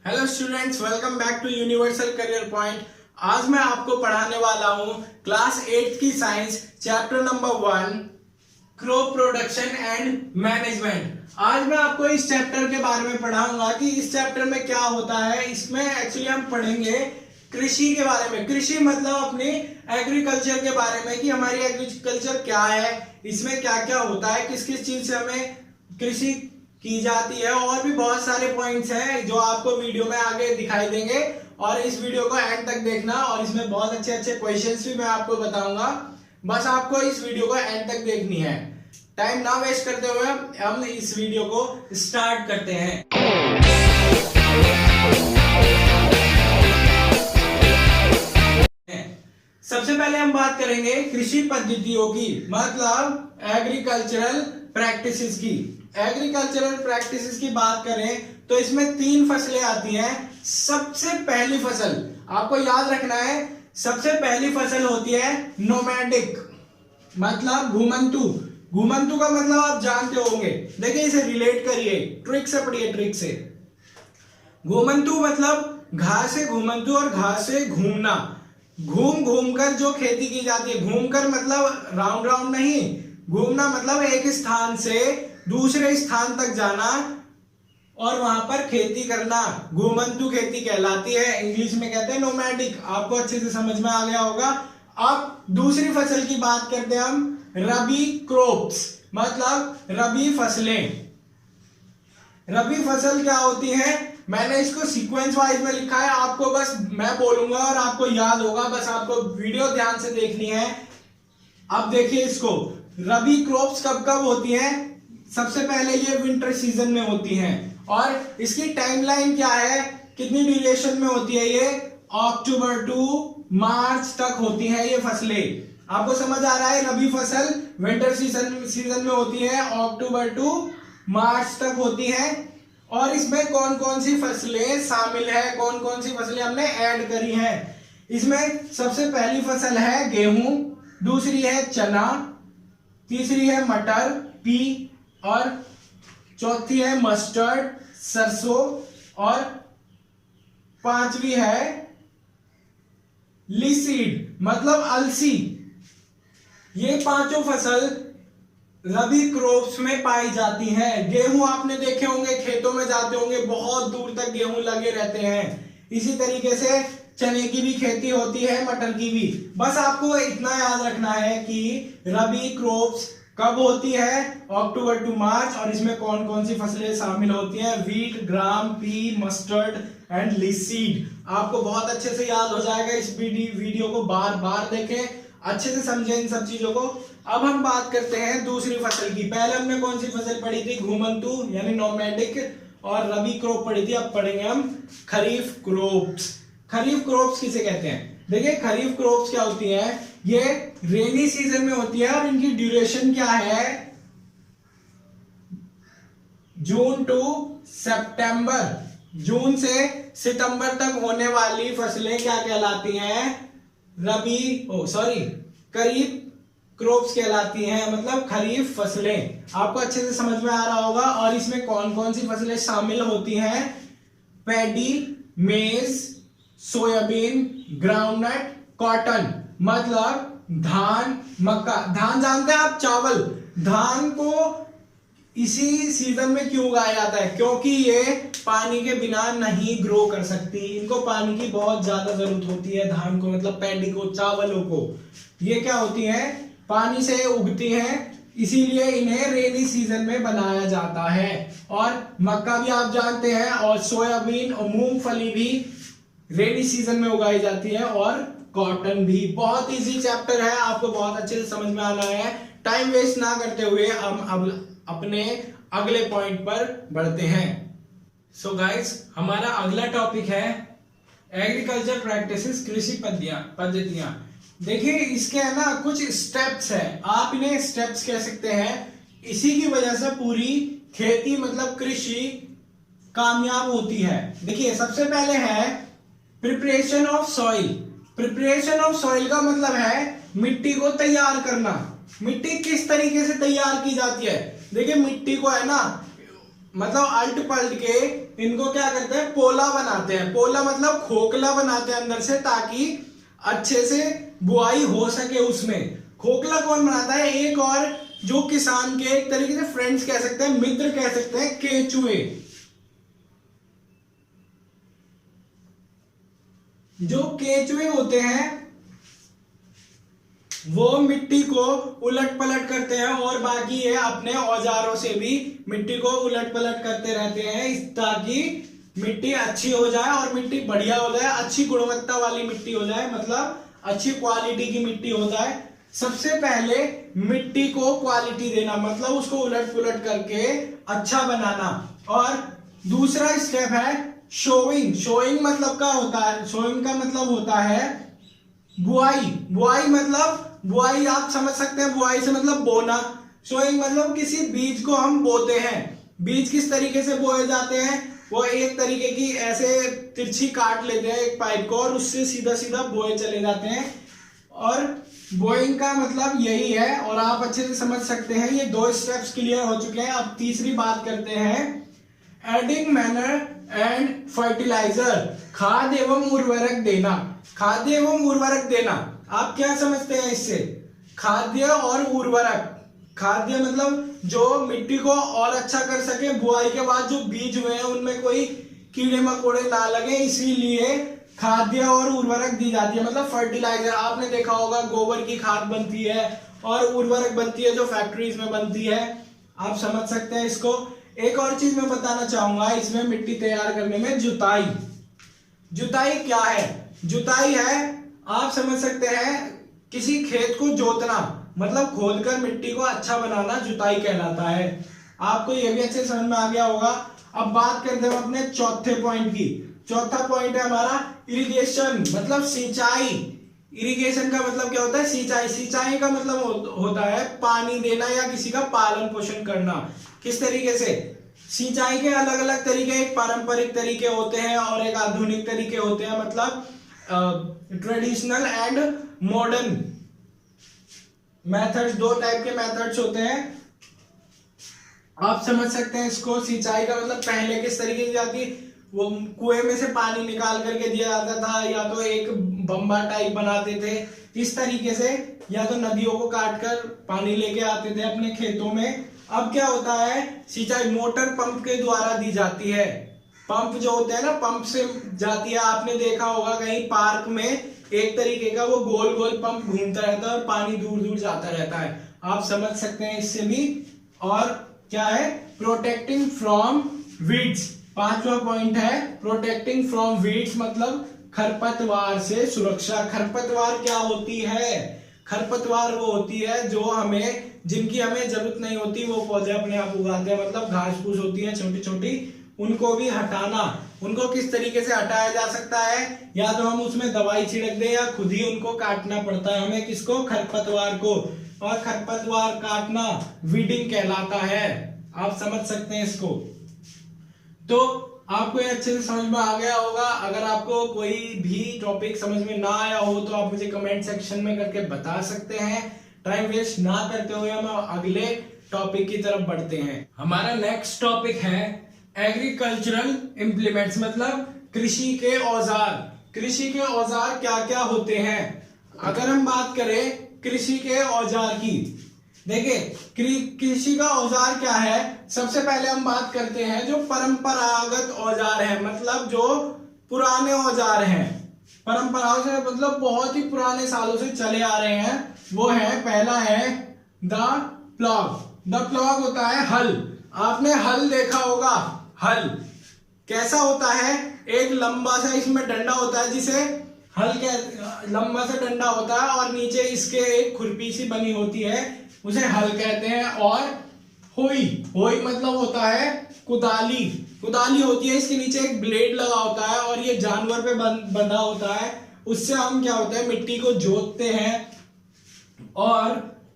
Hello students, welcome back to Universal Career Point. आज मैं आपको पढ़ाने वाला हूं क्लास 8 की science chapter number 1 crop production and management. आज मैं आपको इस चैप्टर के बारे में पढ़ाऊंगा कि इस चैप्टर में क्या होता है। इसमें एक्चुअली हम पढ़ेंगे कृषि के बारे में। कृषि मतलब अपनी एग्रीकल्चर के बारे में कि हमारी एग्रीकल्चर क्या है, इसमें क्या क्या होता है, किस किस चीज से हमें कृषि की जाती है, और भी बहुत सारे पॉइंट्स हैं जो आपको वीडियो में आगे दिखाई देंगे। और इस वीडियो को एंड तक देखना, और इसमें बहुत अच्छे अच्छे क्वेश्चंस भी मैं आपको बताऊंगा। बस आपको इस वीडियो को एंड तक देखनी है। टाइम ना वेस्ट करते हुए हम इस वीडियो को स्टार्ट करते हैं। सबसे पहले हम बात करेंगे कृषि पद्धतियों की, मतलब एग्रीकल्चरल प्रैक्टिसेस की। एग्रीकल्चरल प्रैक्टिसेस की बात करें तो इसमें 3 फसलें आती हैं। सबसे पहली फसल आपको याद रखना है, सबसे पहली फसल होती है नोमैडिक, मतलब घुमंतु। घुमंतु का मतलब आप जानते होंगे, देखिए इसे रिलेट करिए, ट्रिक से पढ़िए, ट्रिक से। घुमंतु मतलब घास से घुमंतु और घास से घूमना, घूम घूम कर जो खेती की जाती है। घूम कर मतलब राउंड राउंड नहीं, घूमना मतलब एक स्थान से दूसरे स्थान तक जाना और वहां पर खेती करना, घुमंतु खेती कहलाती है। इंग्लिश में कहते हैं नोमैडिक। आपको अच्छे से समझ में आ गया होगा। अब दूसरी फसल की बात करते हैं हम, रबी क्रॉप्स, मतलब रबी फसलें। रबी फसल क्या होती है, मैंने इसको सीक्वेंस वाइज में लिखा है, आपको बस मैं बोलूंगा और आपको याद होगा, बस आपको वीडियो ध्यान से देखनी है। अब देखिए इसको, रबी क्रॉप्स कब कब होती हैं। सबसे पहले ये विंटर सीजन में होती हैं, और इसकी टाइमलाइन क्या है, कितनी ड्यूरेशन में होती है ये, अक्टूबर टू मार्च तक होती है ये फसलें। आपको समझ आ रहा है, रबी फसल विंटर सीजन में होती है, अक्टूबर टू मार्च तक होती है। और इसमें कौन कौन सी फसलें शामिल है, कौन कौन सी फसलें हमने ऐड करी हैं। इसमें सबसे पहली फसल है गेहूं, दूसरी है चना, तीसरी है मटर पी, और चौथी है मस्टर्ड सरसों, और पांचवी है लिसीड मतलब अलसी। ये पांचों फसल रबी क्रॉप्स में पाई जाती हैं। गेहूं आपने देखे होंगे, खेतों में जाते होंगे, बहुत दूर तक गेहूं लगे रहते हैं। इसी तरीके से चने की भी खेती होती है, मटर की भी। बस आपको इतना याद रखना है कि रबी क्रॉप्स कब होती है, अक्टूबर टू मार्च, और इसमें कौन कौन सी फसलें शामिल होती हैं, wheat, gram, pea, mustard and linseed. आपको बहुत अच्छे से याद हो जाएगा। इस वीडियो को बार बार देखें, अच्छे से समझें इन सब चीजों को। अब हम बात करते हैं दूसरी फसल की। पहले हमने कौन सी फसल पढ़ी थी, घुमंतु यानी नोमैडिक, और रबी क्रॉप पढ़ी थी। अब पढ़ेंगे हम खरीफ क्रॉप्स। खरीफ क्रॉप्स किसे कहते हैं, देखिए खरीफ क्रॉप्स क्या होती है, ये रेनी सीजन में होती है, और इनकी ड्यूरेशन क्या है, जून टू सितंबर। जून से सितंबर तक होने वाली फसलें क्या कहलाती हैं, खरीफ क्रॉप्स कहलाती हैं, मतलब खरीफ फसलें। आपको अच्छे से समझ में आ रहा होगा। और इसमें कौन कौन सी फसलें शामिल होती हैं, पैडी, मेज, सोयाबीन, ग्राउंडनट, कॉटन, मतलब धान, मक्का। धान जानते हैं आप, चावल। धान को इसी सीजन में क्यों उगाया जाता है, क्योंकि ये पानी के बिना नहीं ग्रो कर सकती, इनको पानी की बहुत ज्यादा जरूरत होती है। धान को मतलब पैडी को, चावलों को, ये क्या होती है, पानी से उगती हैं, इसीलिए इन्हें रेनी सीजन में बनाया जाता है। और मक्का भी आप जानते हैं, और सोयाबीन और मूंगफली भी रेनी सीजन में उगाई जाती है, और कॉटन भी। बहुत इजी चैप्टर है, आपको बहुत अच्छे से समझ में आना है। टाइम वेस्ट ना करते हुए हम अब अपने अगले पॉइंट पर बढ़ते हैं। सो गाइस, हमारा अगला टॉपिक है एग्रीकल्चर प्रैक्टिसेस, कृषि पद्धतियां। देखिए इसके है ना कुछ स्टेप्स है, आप इन्हें स्टेप्स कह सकते हैं। इसी की वजह से पूरी खेती मतलब कृषि कामयाब होती है। देखिए सबसे पहले है preparation of soil. Preparation of soil का मतलब है मिट्टी को तैयार करना। मिट्टी किस तरीके से तैयार की जाती है, देखिए मिट्टी को है ना मतलब अल्ट पलट के इनको क्या करते हैं, पोला बनाते हैं। पोला मतलब खोखला बनाते हैं अंदर से, ताकि अच्छे से बुआई हो सके उसमें। खोखला कौन बनाता है, एक और जो किसान के एक तरीके से फ्रेंड्स कह सकते हैं, मित्र कह सकते हैं, केचुए। जो केचुए होते हैं वो मिट्टी को उलट पलट करते हैं, और बाकी ये अपने औजारों से भी मिट्टी को उलट पलट करते रहते हैं, ताकि मिट्टी अच्छी हो जाए और मिट्टी बढ़िया हो जाए, अच्छी गुणवत्ता वाली मिट्टी हो जाए, मतलब अच्छी क्वालिटी की मिट्टी हो जाए। सबसे पहले मिट्टी को क्वालिटी देना, मतलब उसको उलट पुलट करके अच्छा बनाना। और दूसरा स्टेप है शोइंग। शोइंग मतलब क्या होता है, शोइंग का मतलब होता है बुआई। बुआई मतलब, बुआई आप समझ सकते हैं, बुआई से मतलब बोना। सोइंग मतलब किसी बीज को हम बोते हैं। बीज किस तरीके से बोए जाते हैं, वो एक तरीके की ऐसे तिरछी काट लेते हैं एक पाइप को, और उससे सीधा सीधा बोए चले जाते हैं। और बोइंग का मतलब यही है, और आप अच्छे से समझ सकते हैं। ये दो स्टेप्स क्लियर हो चुके हैं। अब तीसरी बात करते हैं एडिंग मैनर एंड फर्टिलाइजर, खाद एवं उर्वरक देना। खाद्य एवं उर्वरक देना, आप क्या समझते हैं इससे, खाद्य और उर्वरक। खाद्य मतलब जो मिट्टी को और अच्छा कर सके, बुआई के बाद जो बीज हुए हैं उनमें कोई कीड़े मकोड़े ना लगे, इसीलिए खाद्य और उर्वरक दी जाती है। मतलब फर्टिलाइजर, आपने देखा होगा गोबर की खाद बनती है और उर्वरक बनती है जो फैक्ट्रीज में बनती है, आप समझ सकते हैं इसको। एक और चीज मैं बताना चाहूंगा इसमें, मिट्टी तैयार करने में जुताई। जुताई क्या है, जुताई है, आप समझ सकते हैं, किसी खेत को जोतना, मतलब खोदकर मिट्टी को अच्छा बनाना जुताई कहलाता है। आपको यह भी अच्छे समझ में आ गया होगा। अब बात करते हैं अपने चौथे पॉइंट की। चौथा पॉइंट है हमारा इरिगेशन, मतलब सिंचाई। इरिगेशन का मतलब क्या होता है, सिंचाई। सिंचाई का मतलब होता है पानी देना या किसी का पालन पोषण करना। किस तरीके से, सिंचाई के अलग अलग तरीके, एक पारंपरिक तरीके होते हैं और एक आधुनिक तरीके होते हैं, मतलब ट्रेडिशनल एंड मॉडर्न मेथड्स, दो टाइप के मेथड्स होते हैं। आप समझ सकते हैं इसको। सिंचाई का मतलब पहले किस तरीके की जाती, वो कुएं में से पानी निकाल करके दिया जाता था, या तो एक बम्बा टाइप बनाते थे इस तरीके से, या तो नदियों को काट कर पानी लेके आते थे अपने खेतों में। अब क्या होता है, सिंचाई मोटर पंप के द्वारा दी जाती है। पंप जो होते हैं ना, पंप से जाती है। आपने देखा होगा कहीं पार्क में एक तरीके का वो गोल गोल पंप घूमता रहता है और पानी दूर दूर जाता रहता है, आप समझ सकते हैं इससे भी। और क्या है, प्रोटेक्टिंग फ्रॉम वीड्स। पांचवा पॉइंट है प्रोटेक्टिंग फ्रॉम वीड्स, मतलब खरपतवार से सुरक्षा। खरपतवार क्या होती है, खरपतवार वो होती है जो हमें, जिनकी हमें जरूरत नहीं होती, वो पौधे अपने आप उगाते हैं, मतलब घास फूस होती है छोटी छोटी, उनको भी हटाना। उनको किस तरीके से हटाया जा सकता है, या तो हम उसमें दवाई छिड़क दें या खुद ही उनको काटना पड़ता है हमें, किसको, खरपतवार को। और खरपतवार काटना वीडिंग कहलाता है, आप समझ सकते हैं इसको। तो आपको ये अच्छे से समझ में आ गया होगा। अगर आपको कोई भी टॉपिक समझ में ना आया हो तो आप मुझे कमेंट सेक्शन में करके बता सकते हैं। टाइम वेस्ट ना करते हुए हम अगले टॉपिक की तरफ बढ़ते हैं। हमारा नेक्स्ट टॉपिक है एग्रीकल्चरल इंप्लीमेंट्स, मतलब कृषि के औजार। कृषि के औजार क्या क्या होते हैं। अगर हम बात करें कृषि के औजार की, देखिए कृषि का औजार क्या है। सबसे पहले हम बात करते हैं जो परंपरागत औजार है, मतलब जो पुराने औजार हैं, परंपराओं से मतलब बहुत ही पुराने सालों से चले आ रहे हैं, वो है, पहला है द प्लॉग। द प्लॉग होता है हल। आपने हल देखा होगा। हल कैसा होता है, एक लंबा सा इसमें डंडा होता है, जिसे हल के लंबा सा डंडा होता है और नीचे इसके एक खुरपी सी बनी होती है, उसे हल कहते हैं। और होई, होई मतलब होता है कुदाली। कुदाली होती है, इसके नीचे एक ब्लेड लगा होता है और ये जानवर पे बंधा होता है, उससे हम क्या होता है मिट्टी को जोतते हैं। और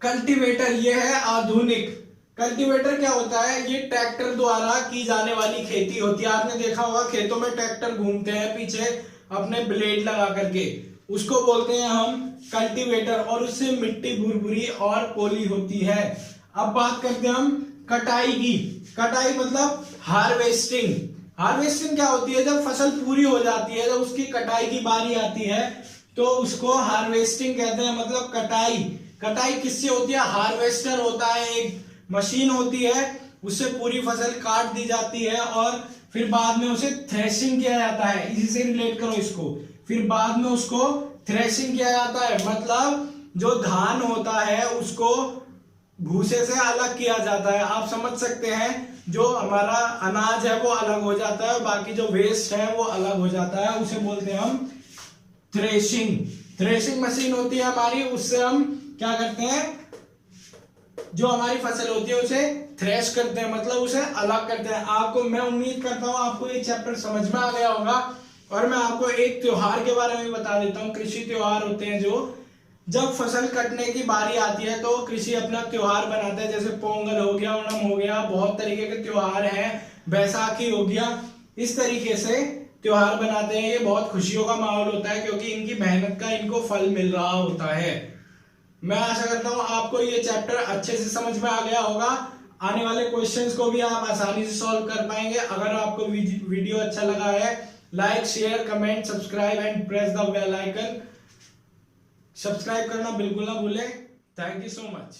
कल्टीवेटर, ये है आधुनिक। कल्टीवेटर क्या होता है, ये ट्रैक्टर द्वारा की जाने वाली खेती होती है। आपने देखा होगा खेतों में ट्रैक्टर घूमते हैं पीछे अपने ब्लेड लगा करके, उसको बोलते हैं हम कल्टीवेटर, और उससे मिट्टी भुरभुरी और पोली होती है। अब बात करते हैं हम कटाई की। कटाई मतलब हार्वेस्टिंग। हार्वेस्टिंग क्या होती है? जब फसल पूरी हो जाती है, जब उसकी कटाई की बारी आती है तो उसको हार्वेस्टिंग कहते हैं, मतलब कटाई। कटाई किससे होती है? हार्वेस्टर होता है, एक मशीन होती है, उससे पूरी फसल काट दी जाती है और फिर बाद में उसे थ्रेशिंग किया जाता है। इसी से रिलेट करो इसको। फिर बाद में उसको थ्रेशिंग किया जाता है, मतलब जो धान होता है उसको भूसे से अलग किया जाता है। आप समझ सकते हैं, जो हमारा अनाज है वो अलग हो जाता है, बाकी जो वेस्ट है वो अलग हो जाता है, उसे बोलते हैं हम थ्रेशिंग। थ्रेशिंग मशीन होती है हमारी, उससे हम क्या करते हैं, जो हमारी फसल होती है उसे थ्रेश करते हैं, मतलब उसे अलग करते हैं। आपको, मैं उम्मीद करता हूं आपको ये चैप्टर समझ में आ गया होगा। और मैं आपको एक त्योहार के बारे में बता देता हूं। कृषि त्योहार होते हैं, जो जब फसल कटने की बारी आती है तो कृषि अपना त्योहार बनाता है, जैसे पोंगल हो गया, ओणम हो गया, बहुत तरीके के त्योहार हैं, बैसाखी हो गया। इस तरीके से त्योहार बनाते हैं। ये बहुत खुशियों का माहौल होता है क्योंकि इनकी मेहनत का इनको फल मिल रहा होता है। मैं आशा करता हूं आपको ये चैप्टर अच्छे से समझ में आ गया होगा। आने वाले क्वेश्चंस को भी आप आसानी से सॉल्व कर पाएंगे। अगर आपको वीडियो अच्छा लगा है, like, share, comment, subscribe and press the bell icon. Subscribe करना बिल्कुल ना भूलें। Thank you so much.